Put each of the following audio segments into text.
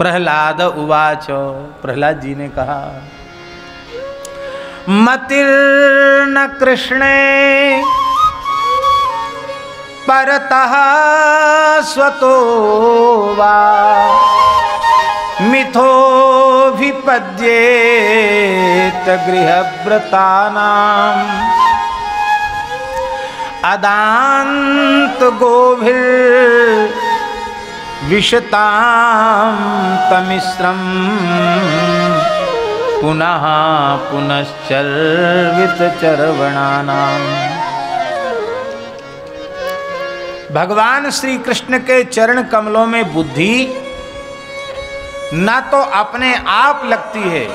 प्रहलाद उवाच, प्रहलाद जी ने कहा, मतिर्न कृष्णे परतः स्वतो वा मिथोऽभिपद्येत गृहव्रतानाम् अदान्त गोभिर्विशतां तमिश्रम् पुनः पुनश्चर्वितचर्वणानाम्। भगवान श्री कृष्ण के चरण कमलों में बुद्धि ना तो अपने आप लगती है,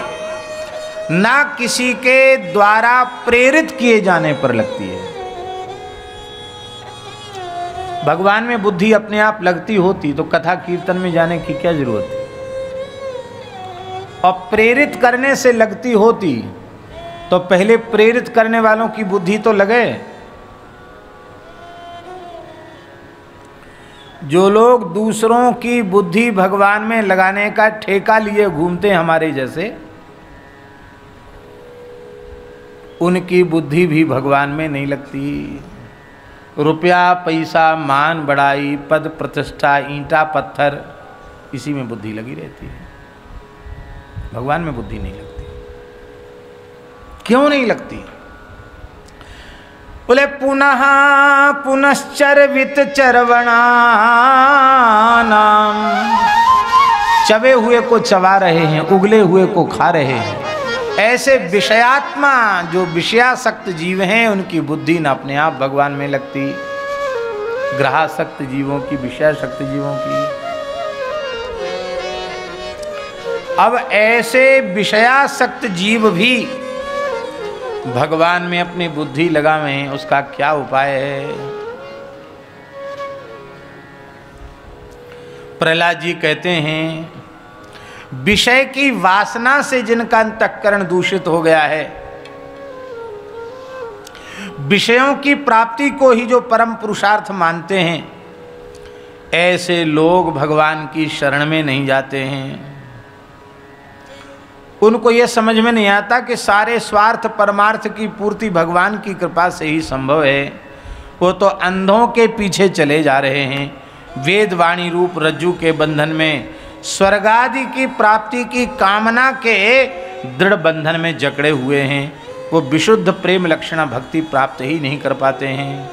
ना किसी के द्वारा प्रेरित किए जाने पर लगती है। भगवान में बुद्धि अपने आप लगती होती तो कथा कीर्तन में जाने की क्या जरूरत है, और प्रेरित करने से लगती होती तो पहले प्रेरित करने वालों की बुद्धि तो लगे। जो लोग दूसरों की बुद्धि भगवान में लगाने का ठेका लिए घूमते हैं हमारे जैसे, उनकी बुद्धि भी भगवान में नहीं लगती। रुपया पैसा मान बढ़ाई पद प्रतिष्ठा ईंटा पत्थर, इसी में बुद्धि लगी रहती है, भगवान में बुद्धि नहीं लगती। क्यों नहीं लगती? बोले पुनः पुनश्चर्वित चर्वणानाम, चबे हुए को चबा रहे हैं, उगले हुए को खा रहे हैं। ऐसे विषयात्मा जो विषयासक्त जीव हैं, उनकी बुद्धि न अपने आप भगवान में लगती। ग्रहासक्त जीवों की, विषयासक्त जीवों की। अब ऐसे विषयासक्त जीव भी भगवान में अपनी बुद्धि लगावें, उसका क्या उपाय है? प्रहलाद जी कहते हैं, विषय की वासना से जिनका अंतःकरण दूषित हो गया है, विषयों की प्राप्ति को ही जो परम पुरुषार्थ मानते हैं, ऐसे लोग भगवान की शरण में नहीं जाते हैं। उनको यह समझ में नहीं आता कि सारे स्वार्थ परमार्थ की पूर्ति भगवान की कृपा से ही संभव है। वो तो अंधों के पीछे चले जा रहे हैं, वेद वाणी रूप रज्जु के बंधन में, स्वर्गादि की प्राप्ति की कामना के दृढ़ बंधन में जकड़े हुए हैं। वो विशुद्ध प्रेम लक्षणा भक्ति प्राप्त ही नहीं कर पाते हैं।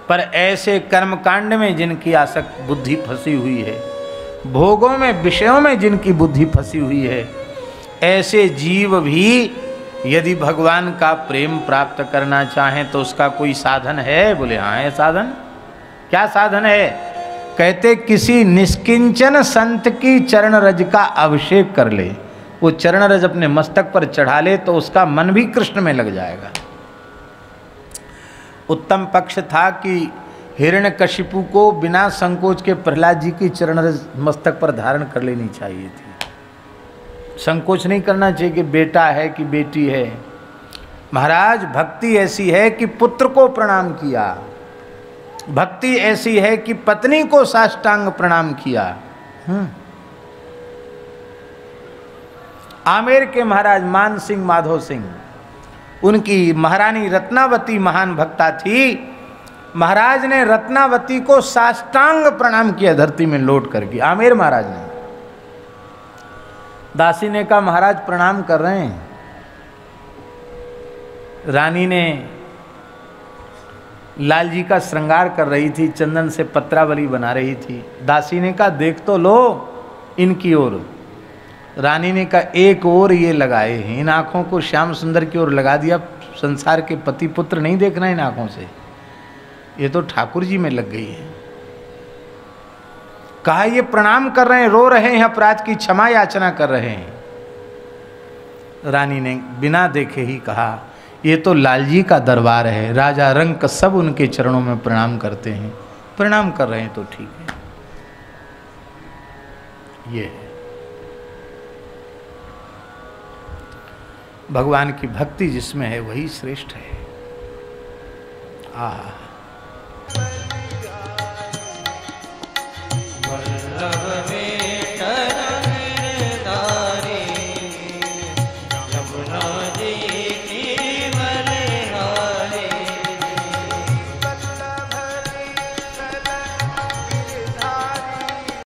पर ऐसे कर्मकांड में जिनकी आसक्त बुद्धि फंसी हुई है, भोगों में विषयों में जिनकी बुद्धि फंसी हुई है, ऐसे जीव भी यदि भगवान का प्रेम प्राप्त करना चाहें तो उसका कोई साधन है? बोले हाँ है साधन। क्या साधन है? कहते किसी निष्किंचन संत की चरण रज का अभिषेक कर ले, वो चरण रज अपने मस्तक पर चढ़ा ले तो उसका मन भी कृष्ण में लग जाएगा। उत्तम पक्ष था कि हिरण्यकशिपु को बिना संकोच के प्रहलाद जी की चरण रज मस्तक पर धारण कर लेनी चाहिए थी। संकोच नहीं करना चाहिए कि बेटा है कि बेटी है। महाराज भक्ति ऐसी है कि पुत्र को प्रणाम किया, भक्ति ऐसी है कि पत्नी को साष्टांग प्रणाम किया। आमेर के महाराज मान सिंह माधो सिंह, उनकी महारानी रत्नावती महान भक्ता थी। महाराज ने रत्नावती को साष्टांग प्रणाम किया धरती में लौट करके। आमेर महाराज ने, दासी ने कहा महाराज प्रणाम कर रहे हैं। रानी ने लाल जी का श्रृंगार कर रही थी, चंदन से पत्रावली बना रही थी। दासी ने कहा देख तो लो इनकी ओर। रानी ने कहा एक ओर ये लगाए हैं, इन आँखों को श्याम सुंदर की ओर लगा दिया। संसार के पति पुत्र नहीं देखना इन आँखों से, ये तो ठाकुर जी में लग गई है। कहा ये प्रणाम कर रहे हैं, रो रहे हैं, अपराध की क्षमा याचना कर रहे हैं। रानी ने बिना देखे ही कहा ये तो लाल जी का दरबार है, राजा रंक सब उनके चरणों में प्रणाम करते हैं, प्रणाम कर रहे हैं तो ठीक है। ये है भगवान की भक्ति, जिसमें है वही श्रेष्ठ है। आहा।